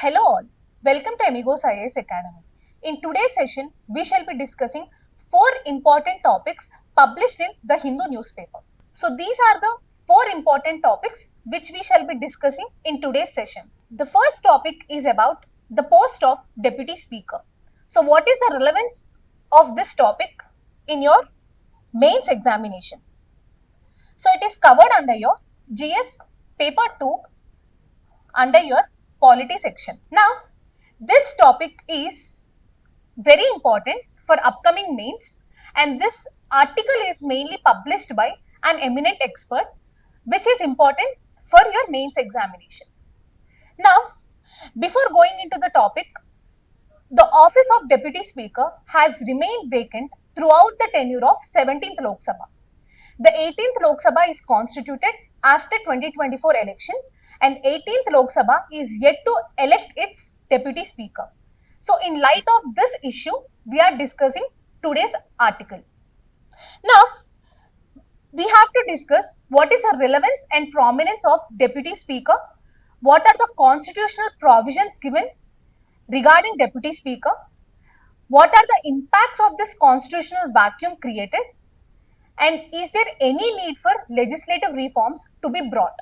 Hello all, welcome to Amigos IAS Academy. In today's session, we shall be discussing 4 important topics published in the Hindu newspaper. So these are the 4 important topics which we shall be discussing in today's session. The first topic is about the post of Deputy Speaker. So what is the relevance of this topic in your mains examination? So it is covered under your GS paper 2 under your polity section. Now, this topic is very important for upcoming mains, and this article is mainly published by an eminent expert, which is important for your mains examination. Now, before going into the topic, the office of Deputy Speaker has remained vacant throughout the tenure of 17th Lok Sabha. The 18th Lok Sabha is constituted after 2024 elections, and 18th Lok Sabha is yet to elect its Deputy Speaker. So, in light of this issue, we are discussing today's article. Now, we have to discuss what is the relevance and prominence of Deputy Speaker, what are the constitutional provisions given regarding Deputy Speaker, what are the impacts of this constitutional vacuum created, and is there any need for legislative reforms to be brought?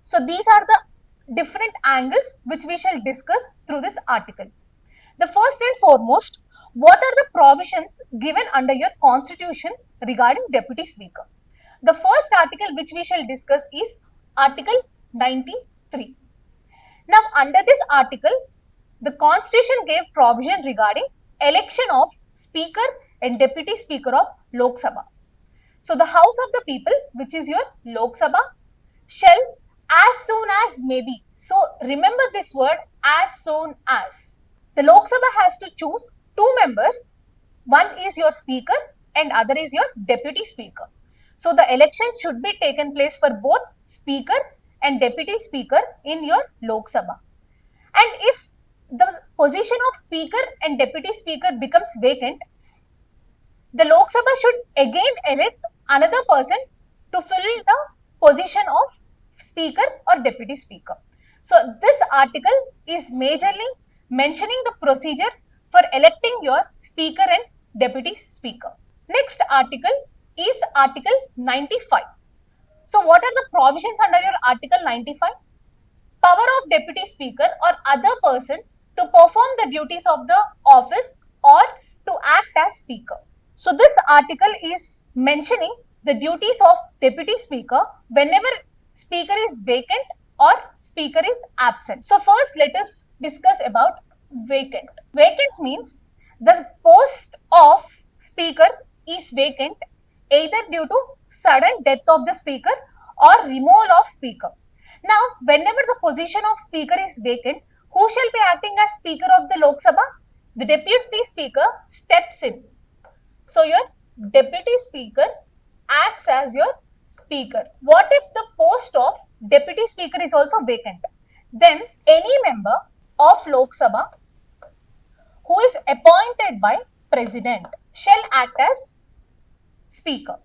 So these are the different angles which we shall discuss through this article. The first and foremost, what are the provisions given under your constitution regarding Deputy Speaker? The first article which we shall discuss is Article 93. Now under this article, the constitution gave provision regarding election of Speaker and Deputy Speaker of Lok Sabha. So the House of the People, which is your Lok Sabha, shall as soon as may be. So remember this word, as soon as. The Lok Sabha has to choose 2 members. One is your Speaker and other is your Deputy Speaker. So the election should be taken place for both Speaker and Deputy Speaker in your Lok Sabha. And if the position of Speaker and Deputy Speaker becomes vacant, the Lok Sabha should again elect another person to fill the position of Speaker or Deputy Speaker. So this article is majorly mentioning the procedure for electing your Speaker and Deputy Speaker. Next article is Article 95. So what are the provisions under your Article 95? Power of Deputy Speaker or other person to perform the duties of the office or to act as Speaker. So this article is mentioning the duties of Deputy Speaker whenever Speaker is vacant or Speaker is absent. So first let us discuss about vacant. Vacant means the post of Speaker is vacant either due to sudden death of the Speaker or removal of Speaker. Now, whenever the position of Speaker is vacant, who shall be acting as Speaker of the Lok Sabha? The Deputy Speaker steps in. So, your Deputy Speaker acts as your Speaker. What if the post of Deputy Speaker is also vacant? Then, any member of Lok Sabha who is appointed by President shall act as Speaker.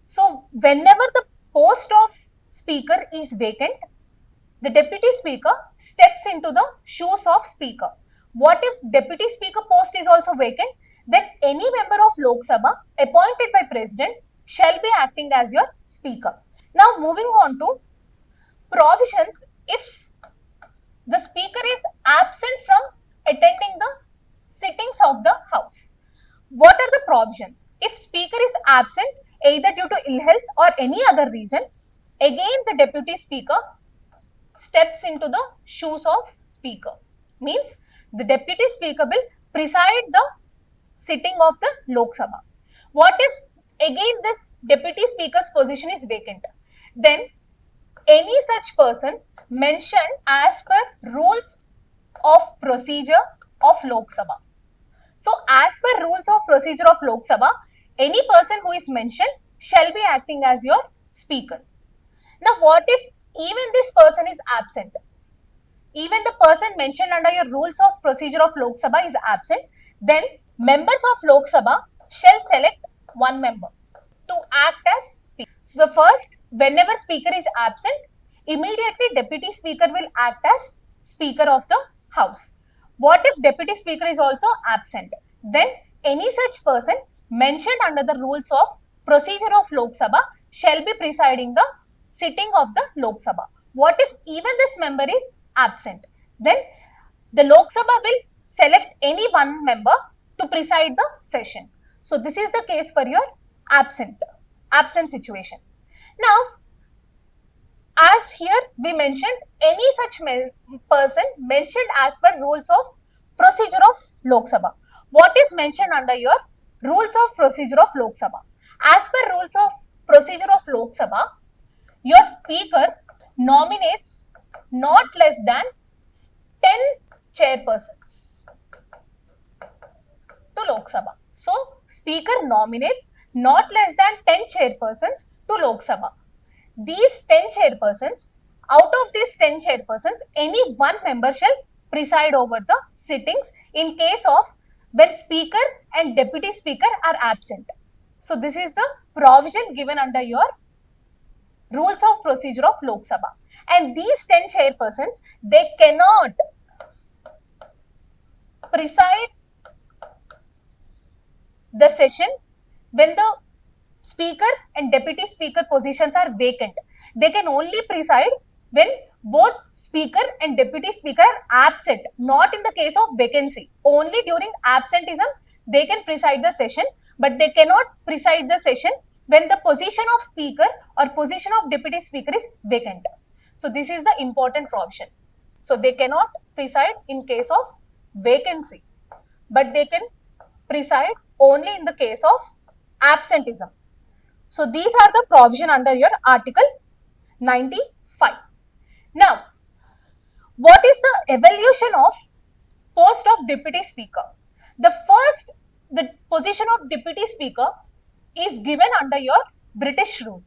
So, whenever the post of Speaker is vacant, the Deputy Speaker steps into the shoes of Speaker. What if Deputy Speaker post is also vacant? Then any member of Lok Sabha appointed by President shall be acting as your Speaker. Now moving on to provisions if the Speaker is absent from attending the sittings of the House. What are the provisions? If Speaker is absent either due to ill health or any other reason, again the Deputy Speaker steps into the shoes of Speaker. Means the Deputy Speaker will preside the sitting of the Lok Sabha. What if again this Deputy Speaker's position is vacant? Then any such person mentioned as per rules of procedure of Lok Sabha. So as per rules of procedure of Lok Sabha, any person who is mentioned shall be acting as your Speaker. Now what if even this person is absent? Even the person mentioned under your rules of procedure of Lok Sabha is absent, then members of Lok Sabha shall select one member to act as Speaker. So the first, whenever Speaker is absent, immediately Deputy Speaker will act as Speaker of the House. What if Deputy Speaker is also absent? Then any such person mentioned under the rules of procedure of Lok Sabha shall be presiding the sitting of the Lok Sabha. What if even this member is absent? Then the Lok Sabha will select any one member to preside the session. So this is the case for your absent situation. Now, as here we mentioned, any such person mentioned as per rules of procedure of Lok Sabha. What is mentioned under your rules of procedure of Lok Sabha? As per rules of procedure of Lok Sabha, your speaker nominates not less than 10 chairpersons to Lok Sabha. So, speaker nominates not less than 10 chairpersons to Lok Sabha. These 10 chairpersons, out of these 10 chairpersons, any one member shall preside over the sittings in case of when speaker and deputy speaker are absent. So, this is the provision given under your rules of procedure of Lok Sabha. And these 10 chairpersons, they cannot preside the session when the speaker and deputy speaker positions are vacant. They can only preside when both speaker and deputy speaker are absent, not in the case of vacancy. Only during absenteeism they can preside the session, but they cannot preside the session when the position of speaker or position of deputy speaker is vacant. So this is the important provision. So they cannot preside in case of vacancy, but they can preside only in the case of absenteeism. So these are the provision under your Article 95. Now, what is the evolution of post of deputy speaker? The position of deputy speaker is given under your British rule.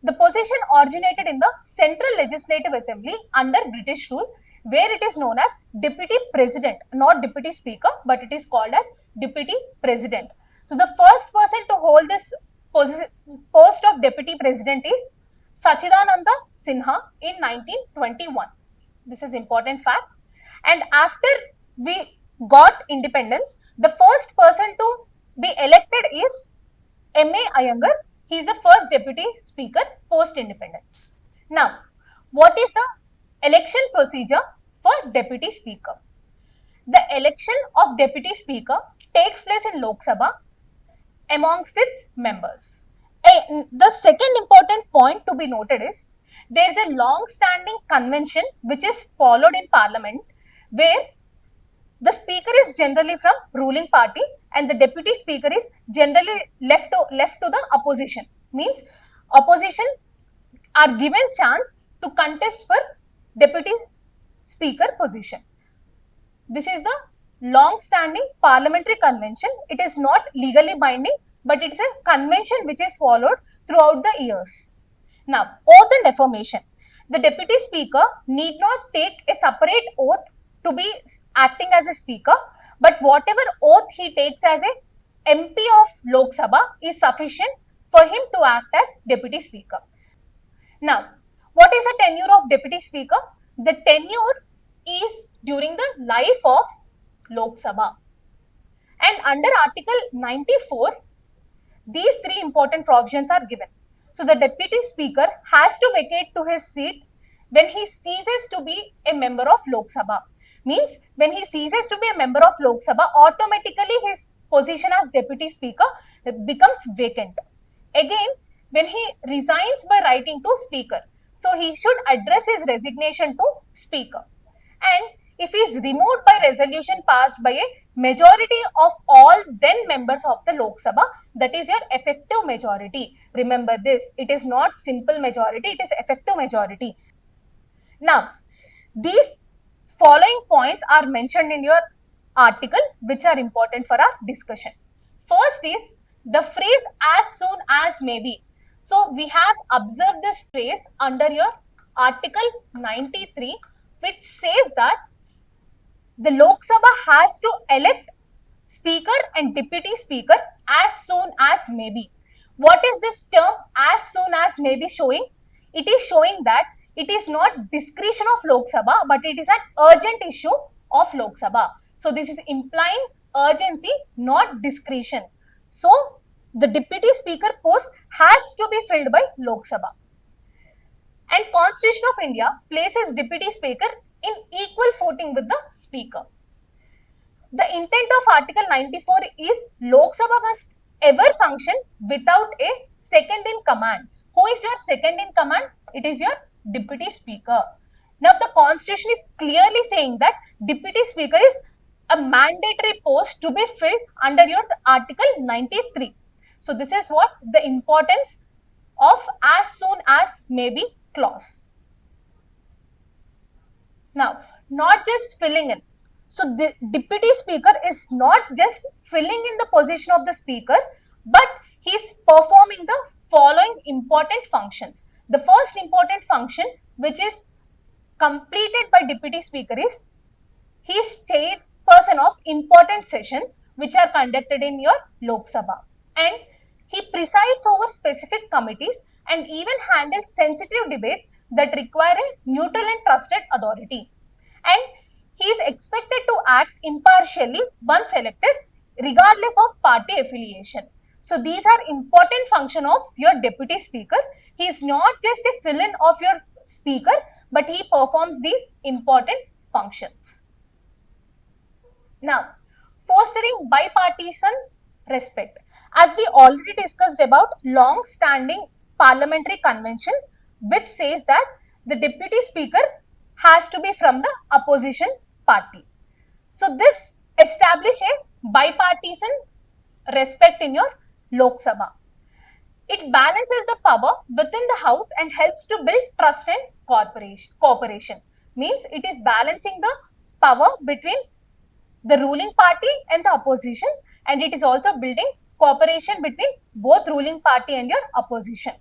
The position originated in the Central Legislative Assembly under British rule, where it is known as deputy president, not deputy speaker, but it is called as deputy president. So the first person to hold this post of deputy president is Sachidananda Sinha in 1921. This is important fact. And after we got independence, the first person to be elected is M.A. Iyengar. He is the first deputy speaker post independence. Now, what is the election procedure for deputy speaker? The election of deputy speaker takes place in Lok Sabha amongst its members. The second important point to be noted is there is a long-standing convention which is followed in Parliament, where the speaker is generally from ruling party and the deputy speaker is generally left to the opposition. Means opposition are given chance to contest for deputy speaker position. This is the long-standing parliamentary convention. It is not legally binding, but it is a convention which is followed throughout the years. Now, oath and affirmation. The deputy speaker need not take a separate oath to be acting as a speaker, but whatever oath he takes as a MP of Lok Sabha is sufficient for him to act as deputy speaker. Now, what is the tenure of deputy speaker? The tenure is during the life of Lok Sabha. And under Article 94, these three important provisions are given. So the deputy speaker has to vacate to his seat when he ceases to be a member of Lok Sabha. Means when he ceases to be a member of Lok Sabha, automatically his position as deputy speaker becomes vacant. Again, when he resigns by writing to speaker, so he should address his resignation to speaker. And if he is removed by resolution passed by a majority of all then members of the Lok Sabha, that is your effective majority. Remember this, it is not simple majority, it is effective majority. Now, these following points are mentioned in your article, which are important for our discussion. First is the phrase as soon as may be. So, we have observed this phrase under your Article 93, which says that the Lok Sabha has to elect speaker and deputy speaker as soon as may be. What is this term as soon as may be showing? It is showing that it is not discretion of Lok Sabha, but it is an urgent issue of Lok Sabha. So this is implying urgency, not discretion. So the deputy speaker post has to be filled by Lok Sabha. And Constitution of India places deputy speaker in equal footing with the speaker. The intent of Article 94 is Lok Sabha must ever function without a second in command. Who is your second in command? It is your deputy speaker. Now the constitution is clearly saying that deputy speaker is a mandatory post to be filled under your Article 93. So this is what the importance of as soon as may be clause. Now, not just filling in. So the deputy speaker is not just filling in the position of the speaker, but he is performing the following important functions. The first important function which is completed by deputy speaker is he is chairperson of important sessions which are conducted in your Lok Sabha, and he presides over specific committees and even handles sensitive debates that require a neutral and trusted authority. And he is expected to act impartially once elected regardless of party affiliation. So these are important function of your deputy speaker. He is not just a fill-in of your speaker, but he performs these important functions. Now, fostering bipartisan respect. As we already discussed about long-standing parliamentary convention which says that the deputy speaker has to be from the opposition party. So this establishes a bipartisan respect in your Lok Sabha. It balances the power within the house and helps to build trust and cooperation. Means it is balancing the power between the ruling party and the opposition, and it is also building cooperation between both ruling party and your opposition.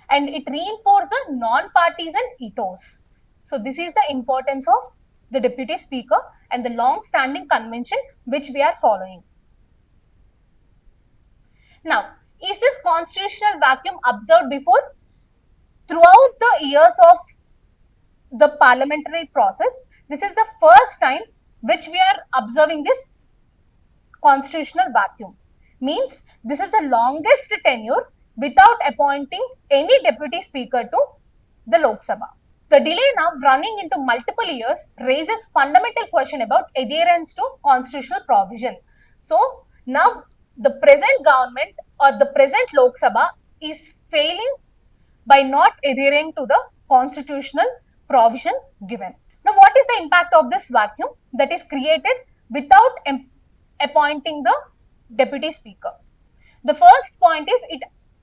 And it reinforces the non-partisan ethos. So this is the importance of the deputy speaker and the long-standing convention which we are following. Now, is this constitutional vacuum observed before? Throughout the years of the parliamentary process, this is the first time which we are observing this constitutional vacuum. Means this is the longest tenure without appointing any deputy speaker to the Lok Sabha. The delay now running into multiple years raises fundamental question about adherence to constitutional provision. So now the present government or the present Lok Sabha is failing by not adhering to the constitutional provisions given. Now what is the impact of this vacuum that is created without appointing the deputy speaker? The first point is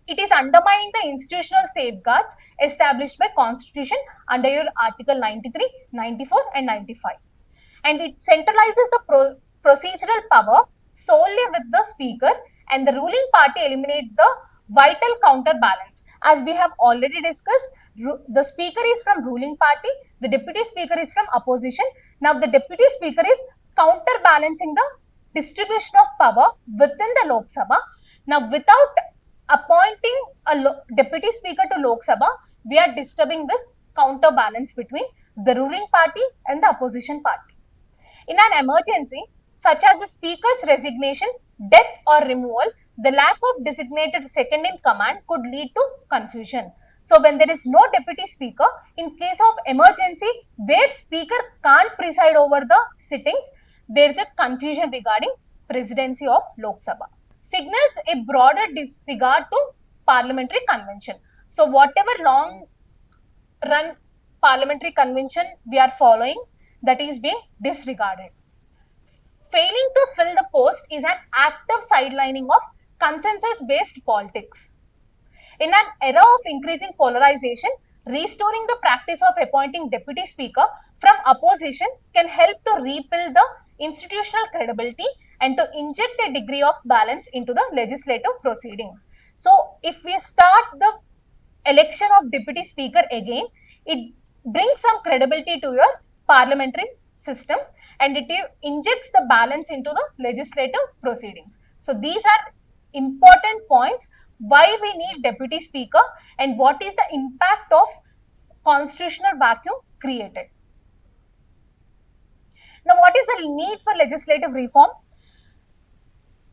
it is undermining the institutional safeguards established by constitution under your Article 93, 94 and 95. And it centralizes the procedural power solely with the speaker, and the ruling party eliminate the vital counterbalance. As we have already discussed, the speaker is from ruling party, the deputy speaker is from opposition. Now the deputy speaker is counterbalancing the distribution of power within the Lok Sabha. Now without appointing a deputy speaker to Lok Sabha, we are disturbing this counterbalance between the ruling party and the opposition party. In an emergency, such as the speaker's resignation, death or removal, the lack of designated second in command could lead to confusion. So when there is no deputy speaker, in case of emergency where speaker can't preside over the sittings, there is a confusion regarding presidency of Lok Sabha. Signals a broader disregard to parliamentary convention. So whatever long run parliamentary convention we are following, that is being disregarded. Failing to fill the post is an active sidelining of consensus-based politics. In an era of increasing polarization, restoring the practice of appointing deputy speaker from opposition can help to rebuild the institutional credibility and to inject a degree of balance into the legislative proceedings. So, if we start the election of deputy speaker again, it brings some credibility to your parliamentary system and it injects the balance into the legislative proceedings. So, these are important points why we need deputy speaker and what is the impact of constitutional vacuum created. Now, what is the need for legislative reform?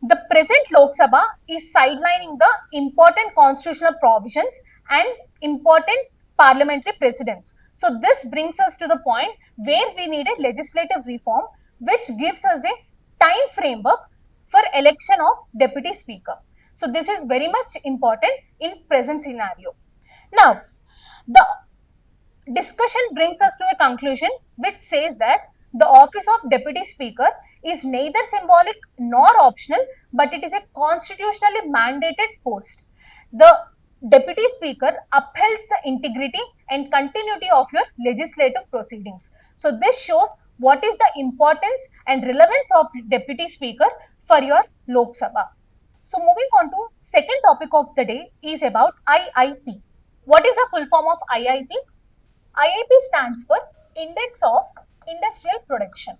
The present Lok Sabha is sidelining the important constitutional provisions and important parliamentary precedents. So this brings us to the point where we need a legislative reform which gives us a time framework for election of deputy speaker. So this is very much important in present scenario. Now, the discussion brings us to a conclusion which says that the office of deputy speaker is neither symbolic nor optional, but it is a constitutionally mandated post. The deputy speaker upholds the integrity and continuity of your legislative proceedings. So this shows what is the importance and relevance of deputy speaker for your Lok Sabha. So moving on to second topic of the day is about IIP. What is the full form of IIP? IIP stands for Index of Industrial Production.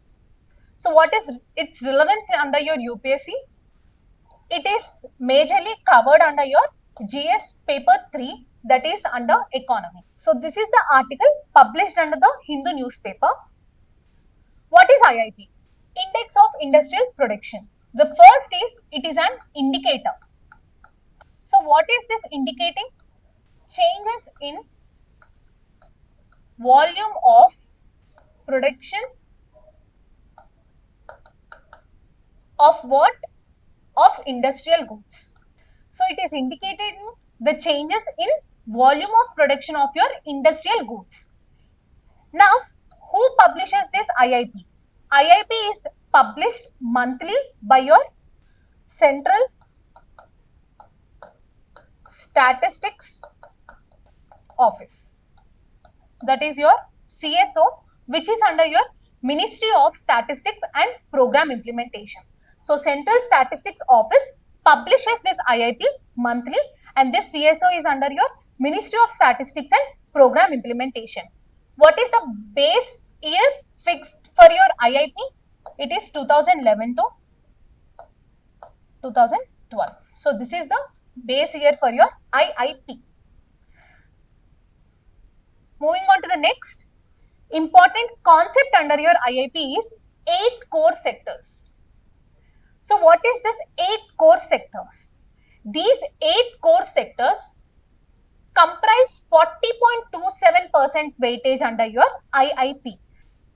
So what is its relevance under your UPSC? It is majorly covered under your GS paper 3, that is under economy. So this is the article published under the Hindu newspaper. What is IIP? Index of Industrial Production. The first is, it is an indicator. So what is this indicating? Changes in volume of production of what? Of industrial goods. So it is indicated in the changes in volume of production of your industrial goods. Now, who publishes this IIP? IIP is published monthly by your Central Statistics Office. That is your CSO, which is under your Ministry of Statistics and Program Implementation. So Central Statistics Office publishes this IIP monthly, and this CSO is under your Ministry of Statistics and Program Implementation. What is the base year fixed for your IIP? It is 2011 to 2012. So this is the base year for your IIP. Moving on to the next important concept under your IIP is 8 core sectors. So what is this 8 core sectors? These 8 core sectors comprise 40.27% weightage under your IIP.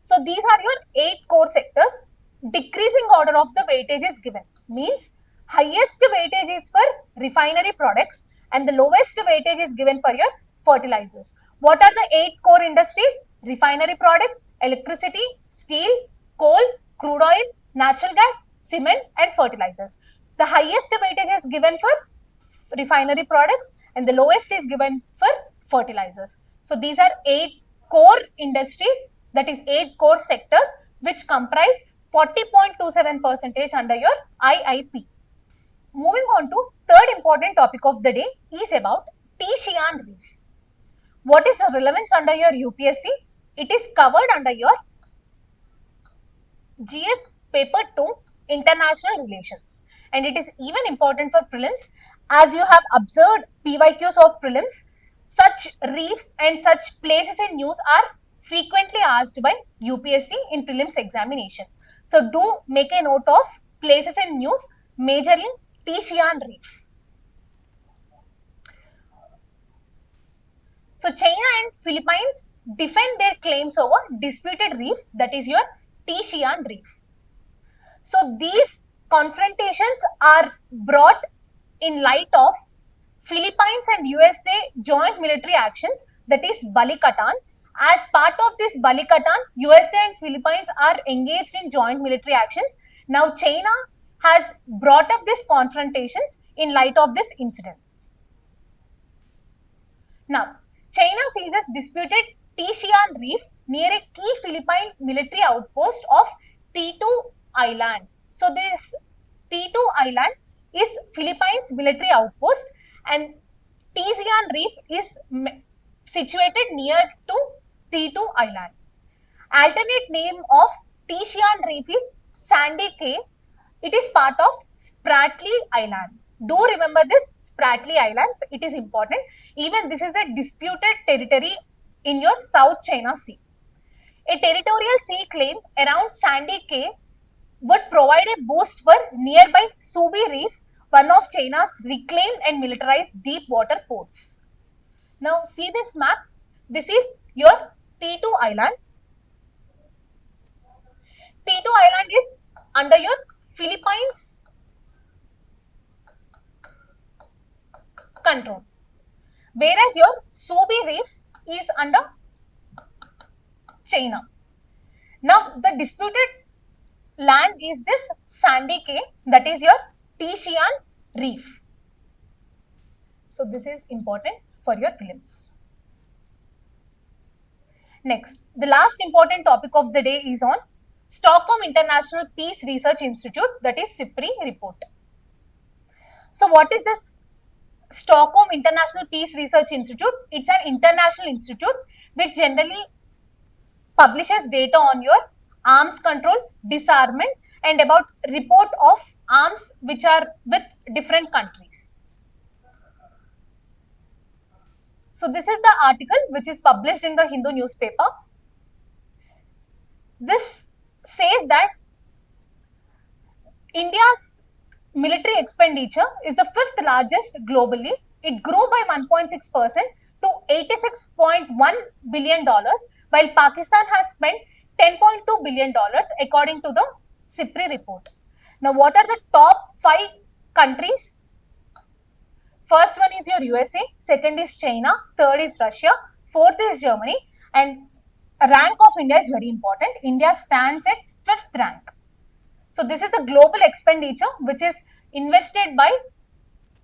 So these are your 8 core sectors. Decreasing order of the weightage is given. Means highest weightage is for refinery products and the lowest weightage is given for your fertilizers. What are the 8 core industries? Refinery products, electricity, steel, coal, crude oil, natural gas, cement and fertilizers. The highest weightage is given for refinery products and the lowest is given for fertilizers. So these are 8 core industries, that is 8 core sectors which comprise 40.27% under your IIP. Moving on to third important topic of the day is about Tishian Reef. What is the relevance under your UPSC? It is covered under your GS paper 2 International Relations, and it is even important for prelims. As you have observed PYQs of prelims, such reefs and such places in news are frequently asked by UPSC in prelims examination. So do make a note of places in news, majorly Tishian Reef. So China and Philippines defend their claims over disputed reef, that is your Tishian Reef. So these confrontations are brought in light of Philippines and USA joint military actions, that is Balikatan. As part of this Balikatan, USA and Philippines are engaged in joint military actions. Now China has brought up these confrontations in light of this incident. Now, China seizes disputed Tishian Reef near a key Philippine military outpost of T2 Island. So this T2 Island is Philippines military outpost and Tishian Reef is situated near to T2 Island. Alternate name of Tishian Reef is Sandy Cay. It is part of Spratly Island. Do remember this Spratly Islands, it is important. Even this is a disputed territory in your South China Sea. A territorial sea claim around Sandy Cay would provide a boost for nearby Subi Reef, one of China's reclaimed and militarized deep water ports. Now see this map. This is your T2 island. T2 island is under your Philippines control, whereas your Subi Reef is under China. Now the disputed land is this Sandy Cay, that is your Tishan Reef. So this is important for your prelims. Next, the last important topic of the day is on Stockholm International Peace Research Institute, that is SIPRI report. So what is this Stockholm International Peace Research Institute? It's an international institute which generally publishes data on your arms control, disarmament, and about report of arms which are with different countries. So this is the article which is published in the Hindu newspaper. This says that India's military expenditure is the fifth largest globally. It grew by 1.6% to $86.1 billion, while Pakistan has spent $10.2 billion according to the SIPRI report. Now, what are the top 5 countries? First one is your USA, second is China, third is Russia, fourth is Germany, and rank of India is very important. India stands at 5th rank. So this is the global expenditure which is invested by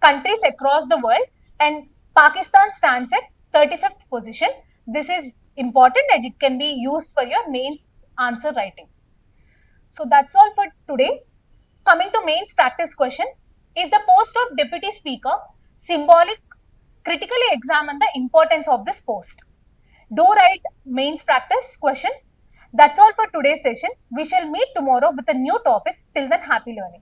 countries across the world, and Pakistan stands at 35th position. This is important and it can be used for your mains answer writing. So that's all for today. Coming to mains practice question, is the post of Deputy Speaker symbolic? Critically examine the importance of this post. Do write mains practice question. That's all for today's session. We shall meet tomorrow with a new topic. Till then, happy learning.